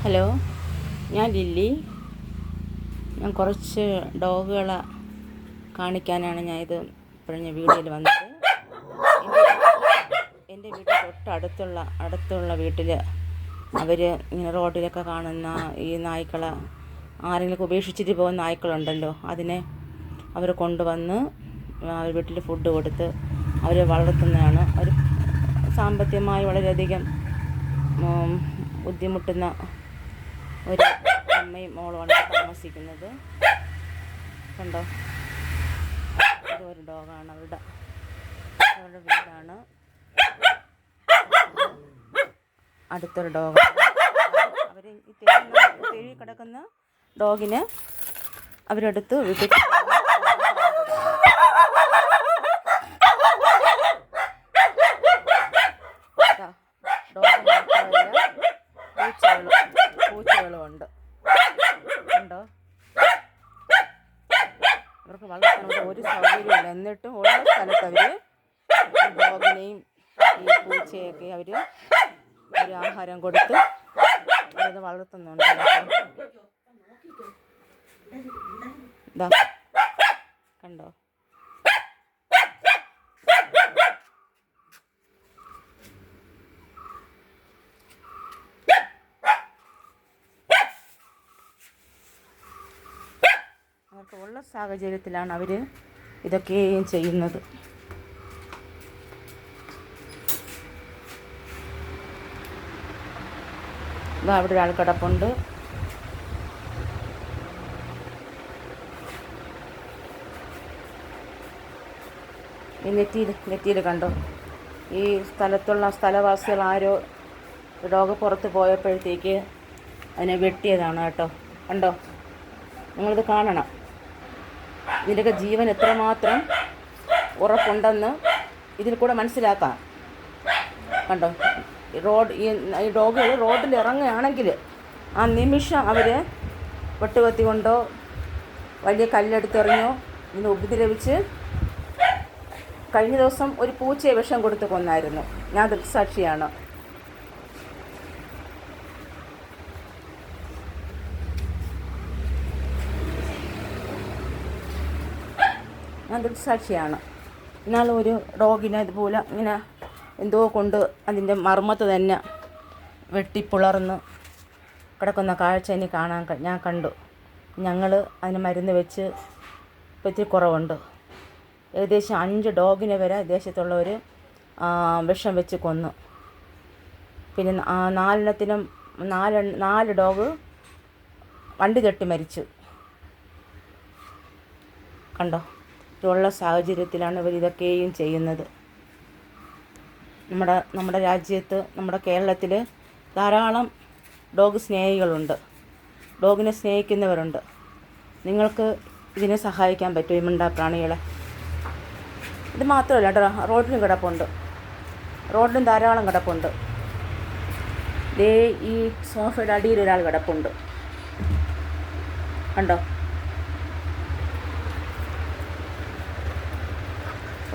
Hello, ഞാൻ lily. ഞാൻ കുറച്ച് ഡോഗുകളെ കാണിക്കാനാണ് ഇത് പറഞ്ഞ വീഡിയോയിൽ വന്നത്. എൻ്റെ വീട് അടുത്തുള്ള വീട്ടിൽ അവർ ഇങ്ങനെ റോഡിലൊക്കെ കാണുന്ന ഈ നായ്ക്കളെ, ആരെങ്കിലും ഉപേക്ഷിച്ചിട്ട് പോകുന്ന നായ്ക്കളുണ്ടല്ലോ, അതിനെ അവർ കൊണ്ടുവന്ന് വീട്ടിൽ ഫുഡ് കൊടുത്ത് അവർ വളർത്തുന്നതാണ്. അവർ സാമ്പത്തികമായി വളരെയധികം ബുദ്ധിമുട്ടുന്ന ഒരു അമ്മയും മോളുമാണ് താമസിക്കുന്നത്. കണ്ടോ, ഇതൊരു ഡോഗാണ്. അവരുടെ വീടാണ്. അടുത്തൊരു ഡോഗാണ്. അവർ ഈ തെരുവിൽ കിടക്കുന്ന ഡോഗിനെ അവരെടുത്ത് വീട്ടിൽ പൂച്ചകളുമുണ്ട്. കണ്ടോ, അവർക്ക് വളർത്താനുള്ള ഒരു സൗകര്യമില്ല. എന്നിട്ടും ഉള്ള സ്ഥലത്ത് അവർ ഡോഗിനെയും ഈ പൂച്ചയൊക്കെ അവർ ആഹാരം കൊടുത്ത് അവരത് വളർത്തുന്നുണ്ട്. ഇതാ കണ്ടോ, അവർക്ക് ഉള്ള സാഹചര്യത്തിലാണ് അവർ ഇതൊക്കെയും ചെയ്യുന്നത്. അവിടെ ഒരാൾ കിടപ്പുണ്ട്. ഈ നെറ്റിയിൽ കണ്ടോ, ഈ സ്ഥലവാസികൾ ആരോ ഡോഗ് പുറത്ത് പോയപ്പോഴത്തേക്ക് അതിനെ വെട്ടിയതാണ് കേട്ടോ. കണ്ടോ, നിങ്ങളിത് കാണണം. ഇതിൻ്റെയൊക്കെ ജീവൻ എത്രമാത്രം ഉറപ്പുണ്ടെന്ന് ഇതിൽ കൂടെ മനസ്സിലാക്കാം. കണ്ടോ, ഈ ഡോഗുകൾ റോഡിൽ ഇറങ്ങുകയാണെങ്കിൽ ആ നിമിഷം അവർ വെട്ടുകത്തി കൊണ്ടോ വലിയ കല്ലെടുത്തെറിഞ്ഞോ ഇതിനെ ഉപദ്രവിച്ച്, കഴിഞ്ഞ ദിവസം ഒരു പൂച്ചയെ വിഷം കൊടുത്ത് കൊന്നായിരുന്നു. ഞാൻ ദൃക്സാക്ഷിയാണ്. എന്നാൽ ഒരു ഡോഗിനെ ഇതുപോലെ ഇങ്ങനെ എന്തോ കൊണ്ട് അതിൻ്റെ മർമ്മത്ത് തന്നെ വെട്ടിപ്പിളർന്ന് കിടക്കുന്ന കാഴ്ച ഞാൻ കണ്ടു. ഞങ്ങൾ അതിന് മരുന്ന് വെച്ച് ഇപ്പോൾ ഇത്തിരി കുറവുണ്ട്. ഏകദേശം 5 ഡോഗിനെ വരെ ദേശത്തുള്ളവർ വിഷം വെച്ച് കൊന്നു. പിന്നെ 4 ഡോഗ് വണ്ടി തട്ടി മരിച്ചു. കണ്ടോ, ഉള്ള സാഹചര്യത്തിലാണ് ഇവർ ഇതൊക്കെയും ചെയ്യുന്നത്. നമ്മുടെ രാജ്യത്ത്, നമ്മുടെ കേരളത്തിൽ ധാരാളം ഡോഗ് സ്നേഹികളുണ്ട്, ഡോഗിനെ സ്നേഹിക്കുന്നവരുണ്ട്. നിങ്ങൾക്ക് ഇതിനെ സഹായിക്കാൻ പറ്റും, ഈ മിണ്ടാപ്രാണികളെ. ഇത് മാത്രമല്ല കേട്ടോ, റോഡിലും ധാരാളം കിടപ്പുണ്ട്. ഈ സോഫയുടെ അടിയിൽ ഒരാൾ കിടപ്പുണ്ട്. കണ്ടോ,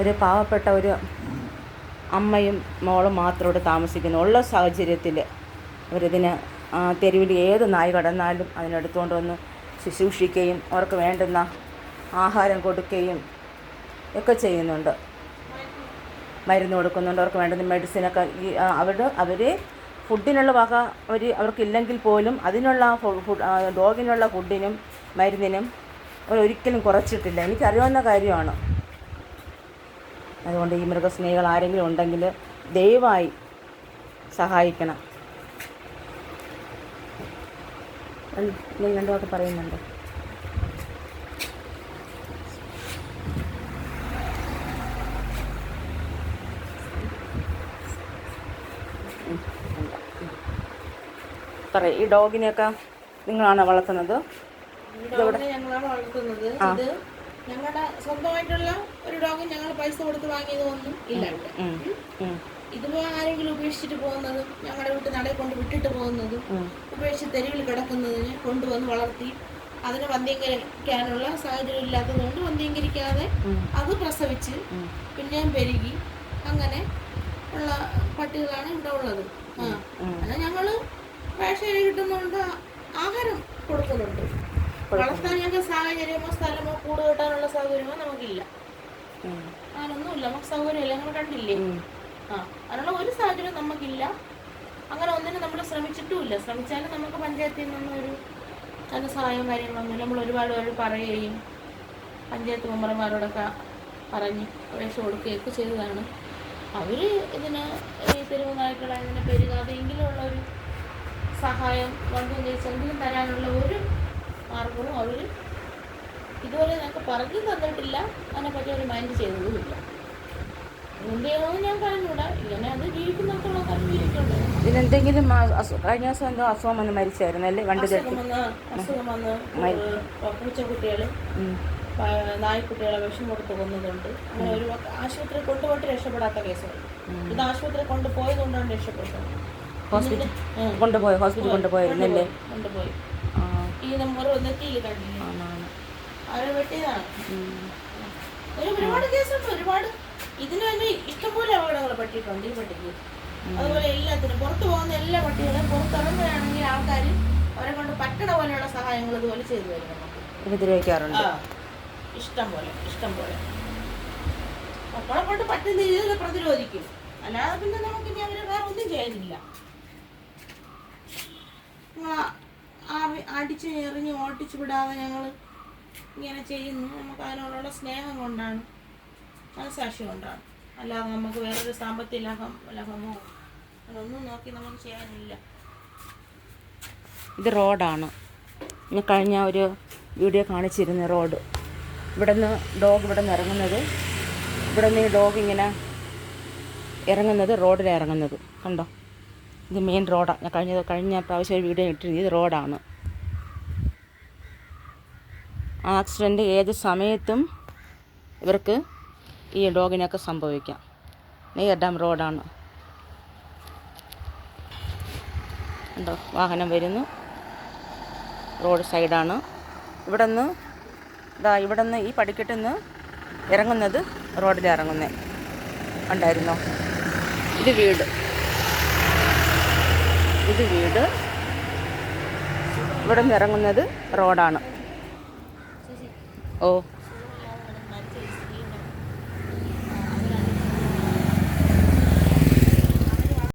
ഒരു പാവപ്പെട്ട ഒരു അമ്മയും മോളും മാത്രം ഇവിടെ താമസിക്കുന്നു. ഉള്ള സാഹചര്യത്തിൽ അവരിതിന് തെരുവിൽ ഏത് നായ കടന്നാലും അതിനെടുത്തുകൊണ്ട് വന്ന് ശുശ്രൂഷിക്കുകയും അവർക്ക് വേണ്ടുന്ന ആഹാരം കൊടുക്കുകയും ഒക്കെ ചെയ്യുന്നുണ്ട്. മരുന്ന് കൊടുക്കുന്നുണ്ട്. അവർക്ക് വേണ്ടുന്ന മെഡിസിനൊക്കെ അവർ ഫുഡിനുള്ള വക അവർക്കില്ലെങ്കിൽ പോലും അതിനുള്ള ഡോഗിനുള്ള ഫുഡിനും മരുന്നിനും അവരൊരിക്കലും കുറച്ചിട്ടില്ല. എനിക്കറിയാവുന്ന കാര്യമാണ്. അതുകൊണ്ട് ഈ മൃഗസ്നേഹികൾ ആരെങ്കിലും ഉണ്ടെങ്കിൽ ദയവായി സഹായിക്കണം. രണ്ടൊക്കെ പറയുന്നുണ്ട്. ഈ ഡോഗിനെയൊക്കെ നിങ്ങളാണ് വളർത്തുന്നത്? ഞങ്ങളാണ് വളർത്തുന്നത്. ഇത് ഞങ്ങളുടെ സ്വന്തമായിട്ടുള്ള ഒരു ഡോഗ്. ഞങ്ങൾ പൈസ കൊടുത്ത് വാങ്ങിയതൊന്നും ഇല്ല. ഇതുപോലെ ആരെങ്കിലും ഉപേക്ഷിച്ചിട്ട് പോകുന്നതും, ഞങ്ങളുടെ വീട്ടിൽ നടയിൽ കൊണ്ട് വിട്ടിട്ട് പോകുന്നതും, ഉപേക്ഷിച്ച് തെരുവിൽ കിടക്കുന്നതിന് കൊണ്ടുവന്ന് വളർത്തി അതിനെ വന്ധ്യീകരിക്കാനുള്ള സാഹചര്യം ഇല്ലാത്തതുകൊണ്ട് വന്ധ്യീകരിക്കാതെ അത് പ്രസവിച്ച് പിന്നെയും പെരുകി അങ്ങനെ ഉള്ള പട്ടികളാണ് ഇവിടെ ഉള്ളത്. അല്ല, ഞങ്ങൾ റേഷൻ കിട്ടുന്നുണ്ട്, ആഹാരം കൊടുക്കുന്നുണ്ട്. വളർത്താൻ ഞങ്ങൾക്ക് സാഹചര്യമോ സ്ഥലമോ കൂട് കെട്ടാനുള്ള സൗകര്യമോ നമുക്കില്ല. അങ്ങനൊന്നുമില്ല, നമുക്ക് സൗകര്യമില്ല. ഞങ്ങൾ കണ്ടില്ലേ, അതിനുള്ള ഒരു സാഹചര്യം നമുക്കില്ല. അങ്ങനെ ഒന്നിനും നമ്മൾ ശ്രമിച്ചിട്ടുമില്ല. ശ്രമിച്ചാലും നമുക്ക് പഞ്ചായത്തിൽ നിന്നൊന്നും ഒരു ധനസഹായവും കാര്യങ്ങളൊന്നുമില്ല. നമ്മൾ ഒരുപാട് പേര് പറയുകയും പഞ്ചായത്ത് മെമ്പർമാരോടൊക്കെ പറഞ്ഞ് അപേക്ഷ കൊടുക്കുകയൊക്കെ ചെയ്തതാണ്. അവർ ഇതിന് ഈ തെരുവ് നായ്ക്കളെ ഇതിനെ പെരുകാതെയെങ്കിലും ഉള്ളൊരു സഹായം ഗവൺമെൻറ് ചെയ്തെങ്കിലും തരാനുള്ള ഒരു മാർഗവും അവർ ഇതുവരെ ഞങ്ങൾക്ക് പറഞ്ഞു തന്നിട്ടില്ല. അതിനെപ്പറ്റി ഒരു മൈൻഡ് ചെയ്തതുമില്ല. എന്ത് ചെയ്യണമെന്ന് ഞാൻ പറഞ്ഞൂടാ. ഇങ്ങനെ അത് ജീവിക്കുന്നിടത്തോളം കാലം ജീവിക്കുന്നുണ്ട്. ഇതിനെന്തെങ്കിലും കഴിഞ്ഞ ദിവസം എന്തോ അസുഖം വന്ന് മരിച്ചായിരുന്നു അല്ലേ? അസുഖം വന്ന് പൂച്ചക്കുട്ടികൾ നായ്ക്കുട്ടികളെ വിഷം കൊടുത്ത് കൊന്നതുണ്ട്. അങ്ങനെ ഒരു ആശുപത്രി കൊണ്ടുപോയിട്ട് രക്ഷപ്പെടാത്ത കേസുകൾ. ഇത് ആശുപത്രി കൊണ്ടുപോയതുകൊണ്ടാണ് രക്ഷപ്പെട്ടത്. ഹോസ്പിറ്റൽ കൊണ്ടുപോയിരുന്നല്ലേ? കൊണ്ടുപോയി. ഈ നമ്മൾ നെറ്റിയിൽ കണ്ടില്ലേ, അവരെ വെട്ടിയതാണ്. ഒരുപാട് കേസുണ്ട്. ഒരുപാട് ഇതിന് തന്നെ ഇഷ്ടംപോലെ അപകടങ്ങൾ പറ്റിയിട്ടുണ്ട് ഈ പട്ടിക്ക്. അതുപോലെ എല്ലാത്തിനും പുറത്തു പോകുന്ന എല്ലാ പട്ടികളും പുറത്തിറങ്ങുകയാണെങ്കിൽ ആൾക്കാർ അവരെ കൊണ്ട് പറ്റണ പോലെയുള്ള സഹായങ്ങൾ ഇതുപോലെ ചെയ്തു തരും. നമുക്ക് ഉപദ്രവിക്കാറുണ്ട് ഇഷ്ടം പോലെ മക്കളെ കൊണ്ട് പറ്റുന്ന രീതിയിൽ പ്രതിരോധിക്കും. അല്ലാതെ പിന്നെ നമുക്ക് ഇനി അവരെ വേറെ ഒന്നും ചെയ്യാനില്ല. അടിച്ച് എറിഞ്ഞ് ഓട്ടിച്ചു വിടാതെ ഞങ്ങൾ ഇങ്ങനെ ചെയ്യുന്നു. നമുക്ക് അതിനോടുള്ള സ്നേഹം കൊണ്ടാണ്, മനസാക്ഷി കൊണ്ടാണ്. അല്ലാതെ നമുക്ക് വേറൊരു സാമ്പത്തിക ലാഭമോ അതൊന്നും നോക്കി നമുക്ക് ചെയ്യാനില്ല. ഇത് റോഡാണ്. ഞാൻ കഴിഞ്ഞ ഒരു വീഡിയോ കാണിച്ചിരുന്ന റോഡ്. ഇവിടെ നിന്ന് ഡോഗ് ഇവിടെ നിന്ന് ഇറങ്ങുന്നത്, ഇവിടെ നിന്ന് ഈ ഡോഗ് ഇങ്ങനെ ഇറങ്ങുന്നത് റോഡിലാണ് ഇറങ്ങുന്നത്. കണ്ടോ, ഇത് മെയിൻ റോഡാണ്. ഞാൻ കഴിഞ്ഞ പ്രാവശ്യം ഒരു വീഡിയോ ഇട്ടിരുന്നത് ഇത് റോഡാണ്. ആക്സിഡൻറ്റ് ഏത് സമയത്തും ഇവർക്ക് ഈ ഡോഗിനൊക്കെ സംഭവിക്കാം. നെയ്യാർ റോഡാണ്. കണ്ടോ, വാഹനം വരുന്നു, റോഡ് സൈഡാണ്. ഇവിടെ നിന്ന് ഈ പടിക്കെട്ടിൽ നിന്ന് ഇറങ്ങുന്നത് റോഡിൽ ഇറങ്ങുന്നത് ഉണ്ടായിരുന്നോ? ഇത് വീട് ഇവിടെ നിന്ന് ഇറങ്ങുന്നത് റോഡാണ്. ഓ